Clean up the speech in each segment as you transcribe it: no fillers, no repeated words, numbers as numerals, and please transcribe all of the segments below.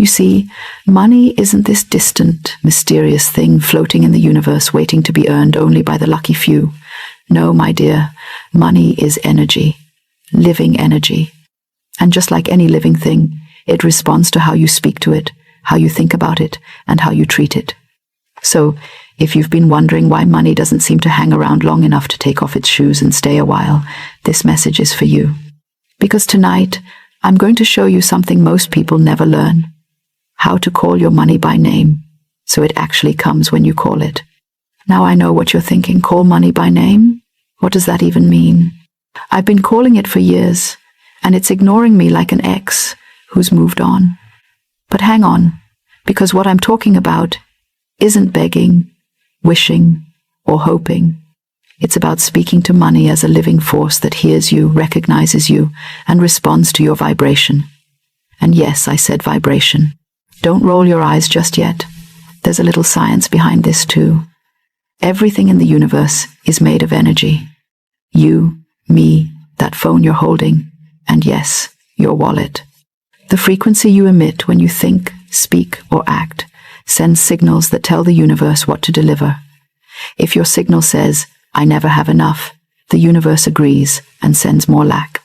You see, money isn't this distant, mysterious thing floating in the universe waiting to be earned only by the lucky few. No, my dear, money is energy, living energy. And just like any living thing, it responds to how you speak to it, how you think about it, and how you treat it. So, if you've been wondering why money doesn't seem to hang around long enough to take off its shoes and stay a while, this message is for you. Because tonight, I'm going to show you something most people never learn. How to call your money by name, so it actually comes when you call it. Now I know what you're thinking, call money by name? What does that even mean? I've been calling it for years, and it's ignoring me like an ex who's moved on. But hang on, because what I'm talking about isn't begging, wishing, or hoping. It's about speaking to money as a living force that hears you, recognizes you, and responds to your vibration. And yes, I said vibration. Don't roll your eyes just yet. There's a little science behind this too. Everything in the universe is made of energy. You, me, that phone you're holding, and yes, your wallet. The frequency you emit when you think, speak, or act sends signals that tell the universe what to deliver. If your signal says, I never have enough, the universe agrees and sends more lack.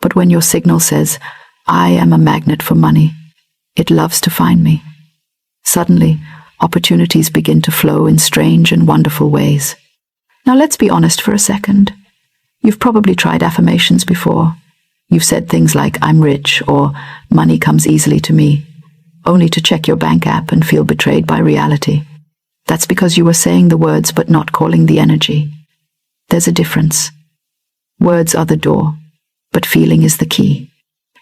But when your signal says, I am a magnet for money, it loves to find me. Suddenly, opportunities begin to flow in strange and wonderful ways. Now let's be honest for a second. You've probably tried affirmations before. You've said things like, I'm rich, or money comes easily to me, only to check your bank app and feel betrayed by reality. That's because you were saying the words but not calling the energy. There's a difference. Words are the door, but feeling is the key.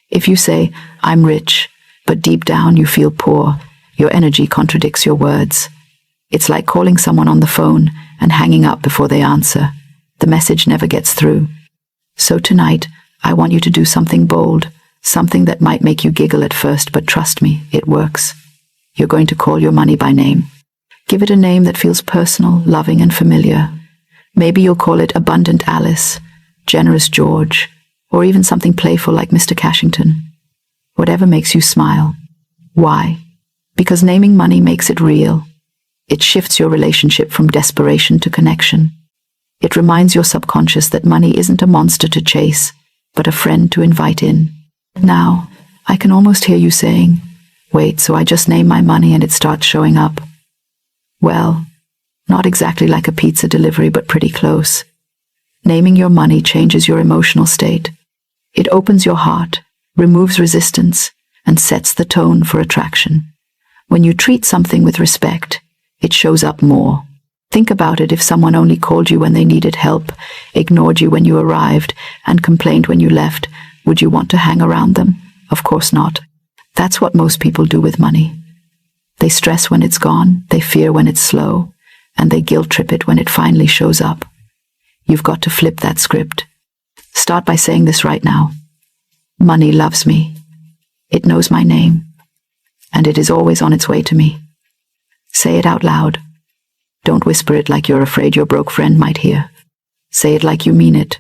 If you say, I'm rich, but deep down you feel poor, your energy contradicts your words. It's like calling someone on the phone and hanging up before they answer. The message never gets through. So tonight, I want you to do something bold, something that might make you giggle at first, but trust me, it works. You're going to call your money by name. Give it a name that feels personal, loving, and familiar. Maybe you'll call it Abundant Alice, Generous George, or even something playful like Mr. Cashington. Whatever makes you smile. Why? Because naming money makes it real. It shifts your relationship from desperation to connection. It reminds your subconscious that money isn't a monster to chase, but a friend to invite in. Now, I can almost hear you saying, wait, so I just name my money and it starts showing up. Well, not exactly like a pizza delivery, but pretty close. Naming your money changes your emotional state. It opens your heart, removes resistance, and sets the tone for attraction. When you treat something with respect, it shows up more. Think about it. If someone only called you when they needed help, ignored you when you arrived, and complained when you left, would you want to hang around them? Of course not. That's what most people do with money. They stress when it's gone, they fear when it's slow, and they guilt trip it when it finally shows up. You've got to flip that script. Start by saying this right now. Money loves me. It knows my name, and it is always on its way to me. Say it out loud. Don't whisper it like you're afraid your broke friend might hear. Say it like you mean it.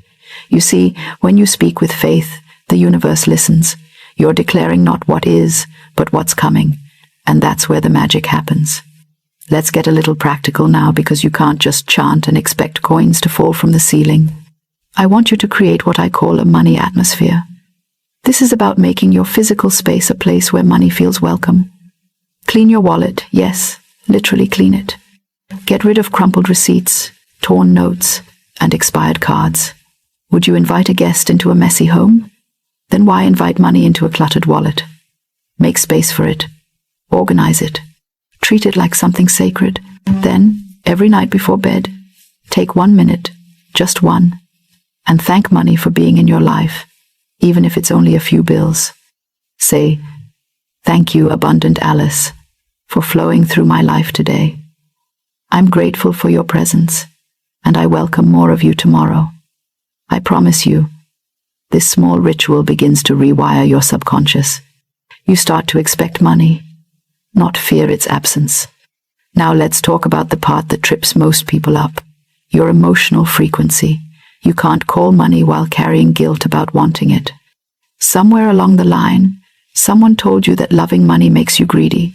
You see, when you speak with faith, the universe listens. You're declaring not what is, but what's coming, and that's where the magic happens. Let's get a little practical now, because you can't just chant and expect coins to fall from the ceiling. I want you to create what I call a money atmosphere. This is about making your physical space a place where money feels welcome. Clean your wallet, yes, literally clean it. Get rid of crumpled receipts, torn notes, and expired cards. Would you invite a guest into a messy home? Then why invite money into a cluttered wallet? Make space for it. Organize it. Treat it like something sacred. Then, every night before bed, take 1 minute, just one, and thank money for being in your life, even if it's only a few bills. Say, thank you, Abundant Alice, for flowing through my life today. I'm grateful for your presence, and I welcome more of you tomorrow. I promise you, this small ritual begins to rewire your subconscious. You start to expect money, not fear its absence. Now let's talk about the part that trips most people up, your emotional frequency. You can't call money while carrying guilt about wanting it. Somewhere along the line, Someone told you that loving money makes you greedy.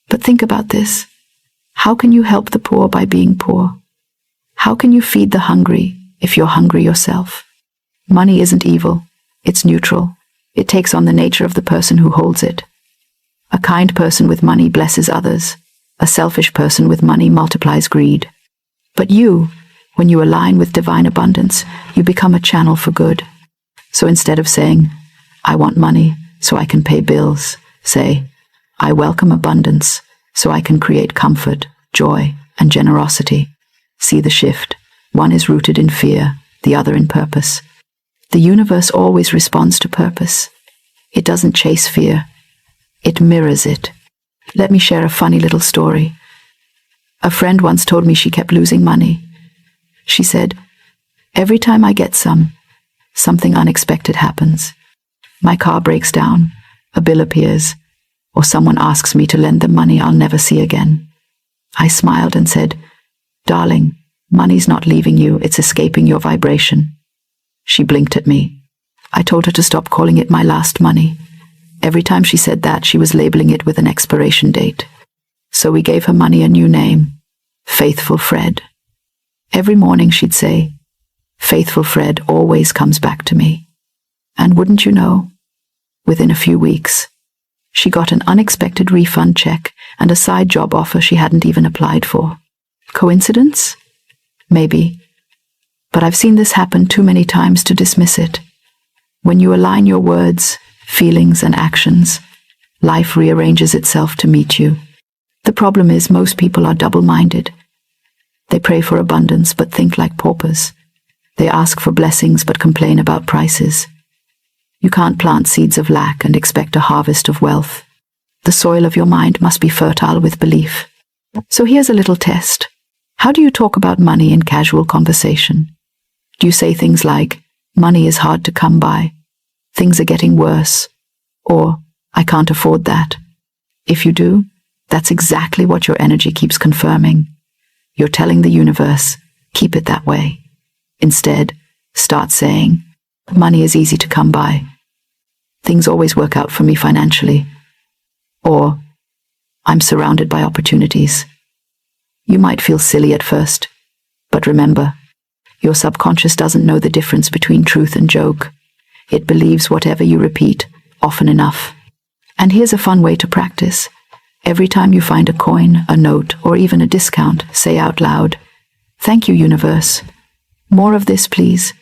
But think about this. How can you help the poor by being poor? How can you feed the hungry if you're hungry yourself? Money isn't evil. It's neutral. It takes on the nature of the person who holds it. A kind person with money blesses others. A selfish person with money multiplies greed. But you, when you align with divine abundance, you become a channel for good. So instead of saying, I want money so I can pay bills, say, I welcome abundance so I can create comfort, joy, and generosity. See the shift. One is rooted in fear, the other in purpose. The universe always responds to purpose. It doesn't chase fear. It mirrors it. Let me share a funny little story. A friend once told me she kept losing money. She said, every time I get something unexpected happens. My car breaks down, a bill appears, or someone asks me to lend them money I'll never see again. I smiled and said, darling, money's not leaving you, it's escaping your vibration. She blinked at me. I told her to stop calling it my last money. Every time she said that, she was labeling it with an expiration date. So we gave her money a new name, Faithful Fred. Every morning she'd say, Faithful Fred always comes back to me. And wouldn't you know, within a few weeks, she got an unexpected refund check and a side job offer she hadn't even applied for. Coincidence? Maybe. But I've seen this happen too many times to dismiss it. When you align your words, feelings, and actions, life rearranges itself to meet you. The problem is most people are double-minded. They pray for abundance but think like paupers. They ask for blessings but complain about prices. You can't plant seeds of lack and expect a harvest of wealth. The soil of your mind must be fertile with belief. So here's a little test. How do you talk about money in casual conversation? Do you say things like, money is hard to come by, things are getting worse, or I can't afford that? If you do, that's exactly what your energy keeps confirming. You're telling the universe, keep it that way. Instead, start saying, money is easy to come by. Things always work out for me financially. Or, I'm surrounded by opportunities. You might feel silly at first, but remember, your subconscious doesn't know the difference between truth and joke. It believes whatever you repeat, often enough. And here's a fun way to practice. Every time you find a coin, a note, or even a discount, say out loud, thank you, universe. More of this, please.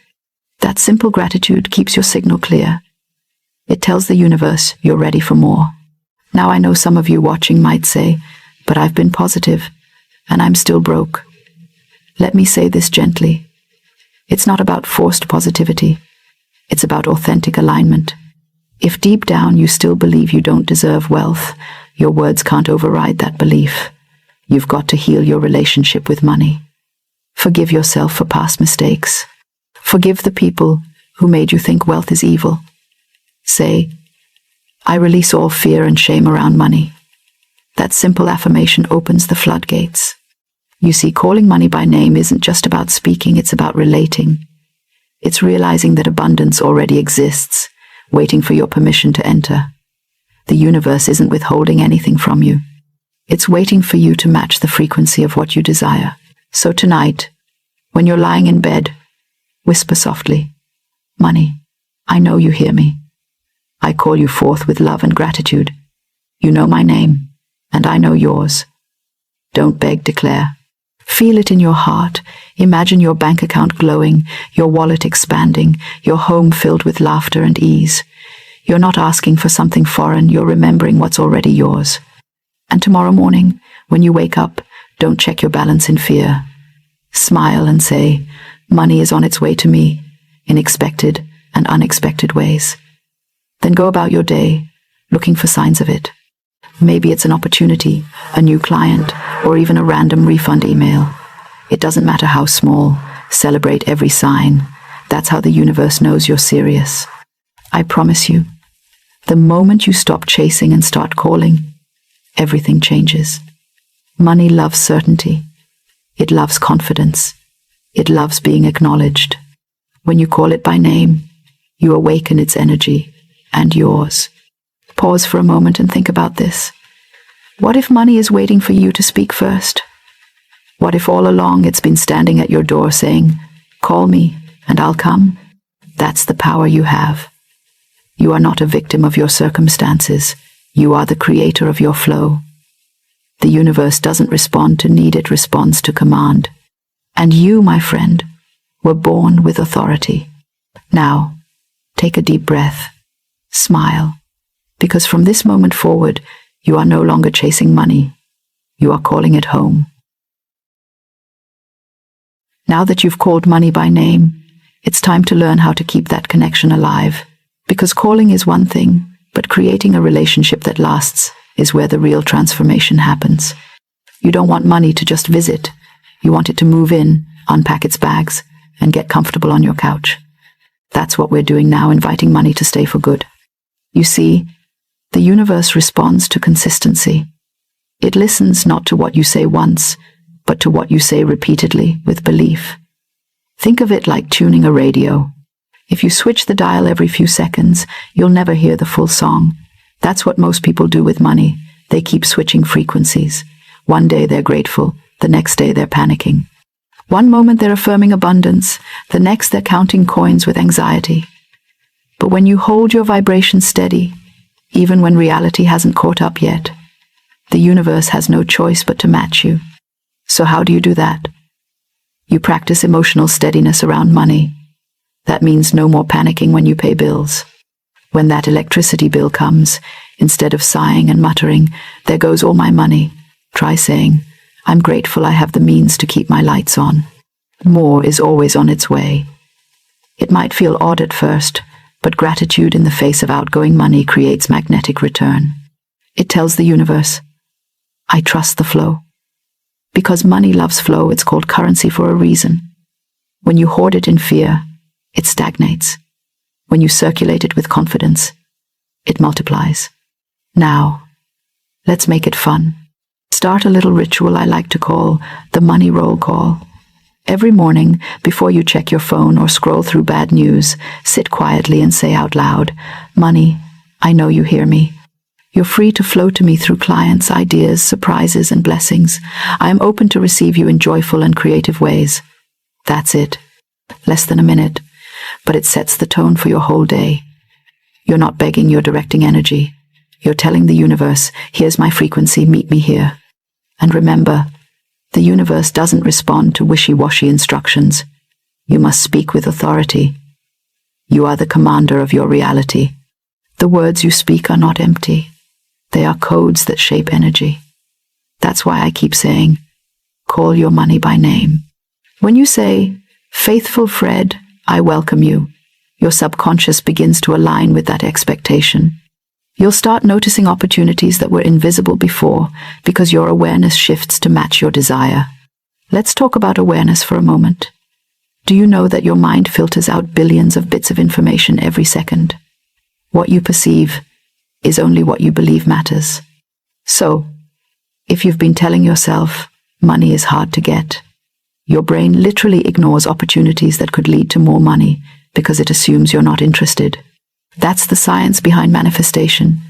That simple gratitude keeps your signal clear. It tells the universe you're ready for more. Now I know some of you watching might say, but I've been positive, and I'm still broke. Let me say this gently. It's not about forced positivity. It's about authentic alignment. If deep down you still believe you don't deserve wealth, your words can't override that belief. You've got to heal your relationship with money. Forgive yourself for past mistakes. Forgive the people who made you think wealth is evil. Say, I release all fear and shame around money. That simple affirmation opens the floodgates. You see, calling money by name isn't just about speaking, it's about relating. It's realizing that abundance already exists, waiting for your permission to enter. The universe isn't withholding anything from you. It's waiting for you to match the frequency of what you desire. So tonight, when you're lying in bed, whisper softly, money, I know you hear me. I call you forth with love and gratitude. You know my name, and I know yours. Don't beg, declare. Feel it in your heart. Imagine your bank account glowing, your wallet expanding, your home filled with laughter and ease. You're not asking for something foreign, you're remembering what's already yours. And tomorrow morning, when you wake up, don't check your balance in fear. Smile and say, money is on its way to me, in expected and unexpected ways. Then go about your day, looking for signs of it. Maybe it's an opportunity, a new client, or even a random refund email. It doesn't matter how small. Celebrate every sign. That's how the universe knows you're serious. I promise you, the moment you stop chasing and start calling, everything changes. Money loves certainty. It loves confidence. It loves being acknowledged. When you call it by name, you awaken its energy and yours. Pause for a moment and think about this. What if money is waiting for you to speak first? What if all along it's been standing at your door saying, "Call me and I'll come"? That's the power you have. You are not a victim of your circumstances. You are the creator of your flow. The universe doesn't respond to need, it responds to command. And you, my friend, were born with authority. Now, take a deep breath. Smile. Because from this moment forward, you are no longer chasing money. You are calling it home. Now that you've called money by name, it's time to learn how to keep that connection alive. Because calling is one thing, but creating a relationship that lasts is where the real transformation happens. You don't want money to just visit. You want it to move in, unpack its bags, and get comfortable on your couch. That's what we're doing now, inviting money to stay for good. You see, the universe responds to consistency. It listens not to what you say once, but to what you say repeatedly with belief. Think of it like tuning a radio. If you switch the dial every few seconds, you'll never hear the full song. That's what most people do with money. They keep switching frequencies. One day they're grateful, the next day they're panicking. One moment they're affirming abundance, the next they're counting coins with anxiety. But when you hold your vibration steady, even when reality hasn't caught up yet, the universe has no choice but to match you. So how do you do that? You practice emotional steadiness around money. That means no more panicking when you pay bills. When that electricity bill comes, instead of sighing and muttering, "There goes all my money," try saying, "I'm grateful I have the means to keep my lights on." More is always on its way. It might feel odd at first, but gratitude in the face of outgoing money creates magnetic return. It tells the universe, "I trust the flow." Because money loves flow, it's called currency for a reason. When you hoard it in fear, it stagnates. When you circulate it with confidence, it multiplies. Now, let's make it fun. Start a little ritual I like to call the money roll call. Every morning, before you check your phone or scroll through bad news, sit quietly and say out loud, "Money, I know you hear me. You're free to flow to me through clients, ideas, surprises, and blessings. I am open to receive you in joyful and creative ways." That's it. Less than a minute, but it sets the tone for your whole day. You're not begging, you're directing energy. You're telling the universe, "Here's my frequency, meet me here." And remember, the universe doesn't respond to wishy-washy instructions. You must speak with authority. You are the commander of your reality. The words you speak are not empty. They are codes that shape energy. That's why I keep saying, call your money by name. When you say, "Faithful Fred, I welcome you," your subconscious begins to align with that expectation. You'll start noticing opportunities that were invisible before because your awareness shifts to match your desire. Let's talk about awareness for a moment. Do you know that your mind filters out billions of bits of information every second? What you perceive is only what you believe matters. So, if you've been telling yourself, "Money is hard to get," your brain literally ignores opportunities that could lead to more money because it assumes you're not interested. That's the science behind manifestation.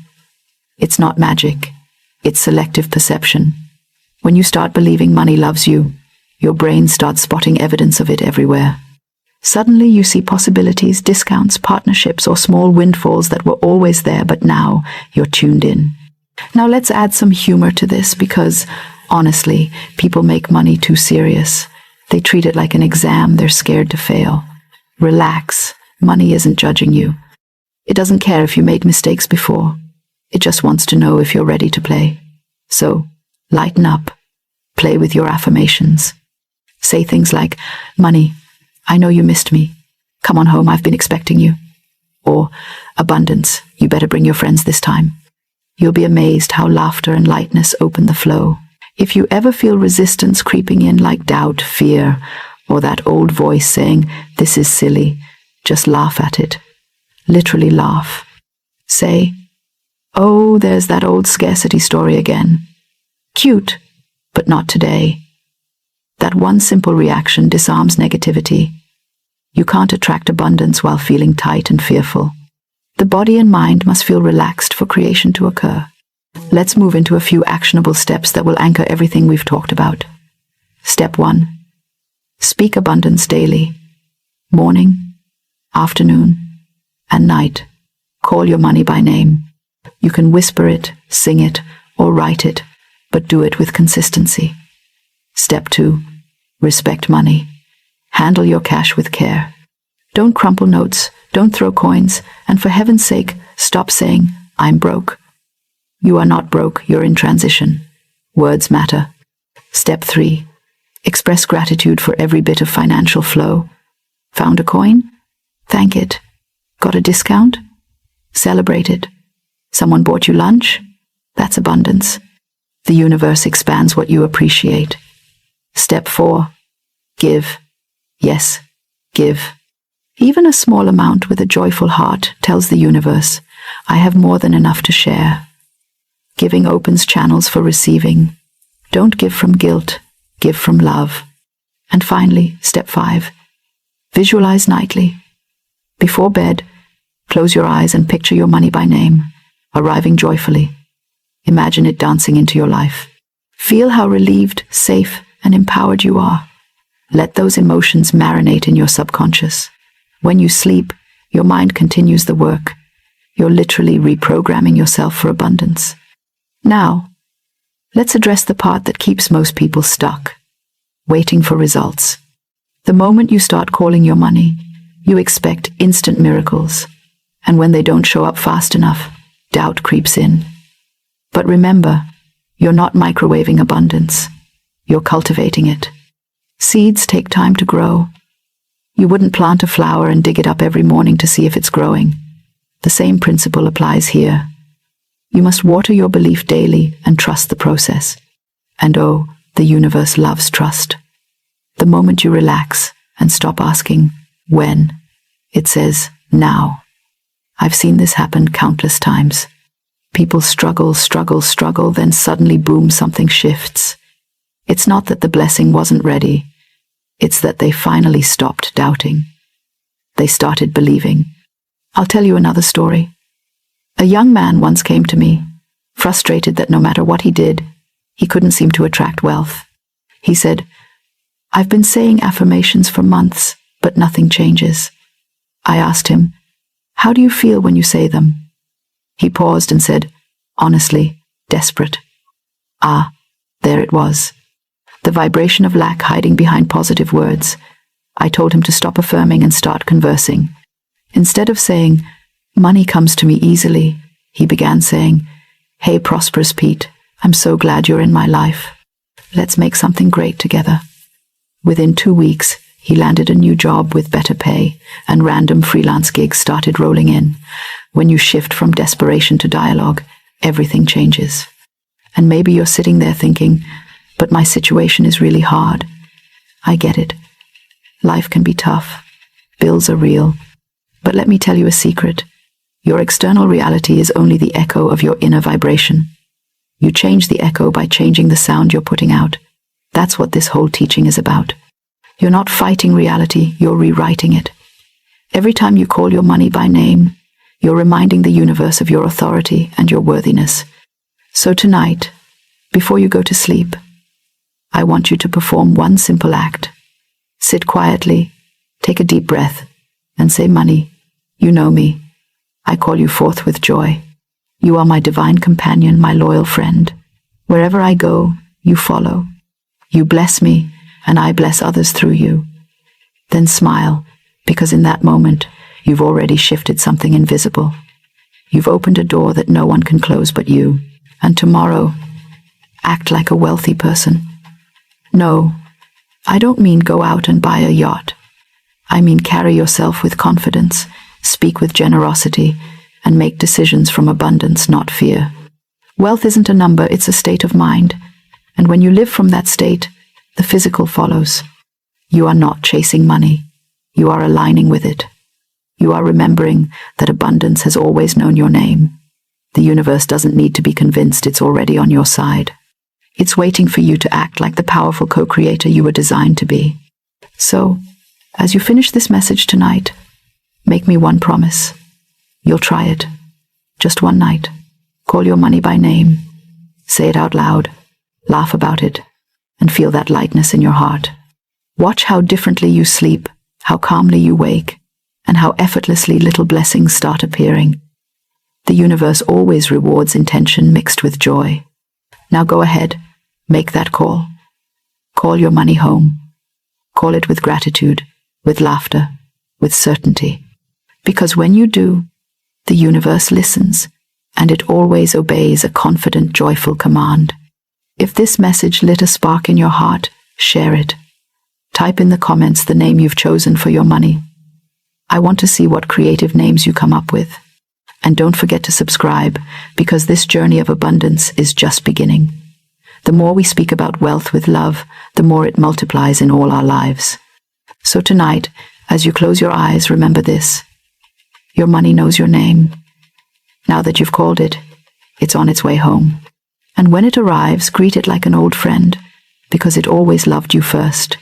It's not magic. It's selective perception. When you start believing money loves you, your brain starts spotting evidence of it everywhere. Suddenly you see possibilities, discounts, partnerships, or small windfalls that were always there, but now you're tuned in. Now let's add some humor to this because, honestly, people make money too serious. They treat it like an exam they're scared to fail. Relax. Money isn't judging you. It doesn't care if you made mistakes before. It just wants to know if you're ready to play. So, lighten up. Play with your affirmations. Say things like, "Money, I know you missed me. Come on home, I've been expecting you." Or, "Abundance, you better bring your friends this time." You'll be amazed how laughter and lightness open the flow. If you ever feel resistance creeping in like doubt, fear, or that old voice saying, "This is silly," just laugh at it. Literally laugh. Say, "Oh, there's that old scarcity story again. Cute, but not today." That one simple reaction disarms negativity. You can't attract abundance while feeling tight and fearful. The body and mind must feel relaxed for creation to occur. Let's move into a few actionable steps that will anchor everything we've talked about. Step 1. Speak abundance daily. Morning, afternoon, and night. Call your money by name. You can whisper it, sing it, or write it, but do it with consistency. Step 2. Respect money. Handle your cash with care. Don't crumple notes, don't throw coins, and for heaven's sake, stop saying, "I'm broke." You are not broke, you're in transition. Words matter. Step 3. Express gratitude for every bit of financial flow. Found a coin? Thank it. Got a discount? Celebrate it. Someone bought you lunch? That's abundance. The universe expands what you appreciate. Step 4. Give. Yes, give. Even a small amount with a joyful heart tells the universe, I have more than enough to share. Giving opens channels for receiving. Don't give from guilt, give from love. And finally, step 5. Visualize nightly. Before bed, close your eyes and picture your money by name, arriving joyfully. Imagine it dancing into your life. Feel how relieved, safe, and empowered you are. Let those emotions marinate in your subconscious. When you sleep, your mind continues the work. You're literally reprogramming yourself for abundance. Now, let's address the part that keeps most people stuck. Waiting for results. The moment you start calling your money, you expect instant miracles. And when they don't show up fast enough, doubt creeps in. But remember, you're not microwaving abundance. You're cultivating it. Seeds take time to grow. You wouldn't plant a flower and dig it up every morning to see if it's growing. The same principle applies here. You must water your belief daily and trust the process. And oh, the universe loves trust. The moment you relax and stop asking, when, it says, now. I've seen this happen countless times. People struggle, then suddenly boom, something shifts. It's not that the blessing wasn't ready. It's that they finally stopped doubting. They started believing. I'll tell you another story. A young man once came to me, frustrated that no matter what he did, he couldn't seem to attract wealth. He said, I've been saying affirmations for months, but nothing changes. I asked him, how do you feel when you say them? He paused and said, honestly, desperate. Ah, there it was. The vibration of lack hiding behind positive words. I told him to stop affirming and start conversing. Instead of saying, money comes to me easily, he began saying, hey, prosperous Pete, I'm so glad you're in my life. Let's make something great together. Within 2 weeks, he landed a new job with better pay, and random freelance gigs started rolling in. When you shift from desperation to dialogue, everything changes. And maybe you're sitting there thinking, but my situation is really hard. I get it. Life can be tough. Bills are real. But let me tell you a secret. Your external reality is only the echo of your inner vibration. You change the echo by changing the sound you're putting out. That's what this whole teaching is about. You're not fighting reality, you're rewriting it. Every time you call your money by name, you're reminding the universe of your authority and your worthiness. So tonight, before you go to sleep, I want you to perform one simple act. Sit quietly, take a deep breath, and say, money, you know me. I call you forth with joy. You are my divine companion, my loyal friend. Wherever I go, you follow. You bless me, and I bless others through you. Then smile, because in that moment, you've already shifted something invisible. You've opened a door that no one can close but you. And tomorrow, act like a wealthy person. No, I don't mean go out and buy a yacht. I mean carry yourself with confidence, speak with generosity, and make decisions from abundance, not fear. Wealth isn't a number, it's a state of mind. And when you live from that state, the physical follows. You are not chasing money. You are aligning with it. You are remembering that abundance has always known your name. The universe doesn't need to be convinced it's already on your side. It's waiting for you to act like the powerful co-creator you were designed to be. So, as you finish this message tonight, make me one promise. You'll try it. Just one night. Call your money by name. Say it out loud. Laugh about it. And feel that lightness in your heart. Watch how differently you sleep, how calmly you wake, and how effortlessly little blessings start appearing. The universe always rewards intention mixed with joy. Now go ahead. Make that call. Call your money home. Call it with gratitude, with laughter, with certainty. Because when you do, the universe listens, and it always obeys a confident, joyful command. If this message lit a spark in your heart, share it. Type in the comments the name you've chosen for your money. I want to see what creative names you come up with. And don't forget to subscribe, because this journey of abundance is just beginning. The more we speak about wealth with love, the more it multiplies in all our lives. So tonight, as you close your eyes, remember this. Your money knows your name. Now that you've called it, it's on its way home. And when it arrives, greet it like an old friend, because it always loved you first.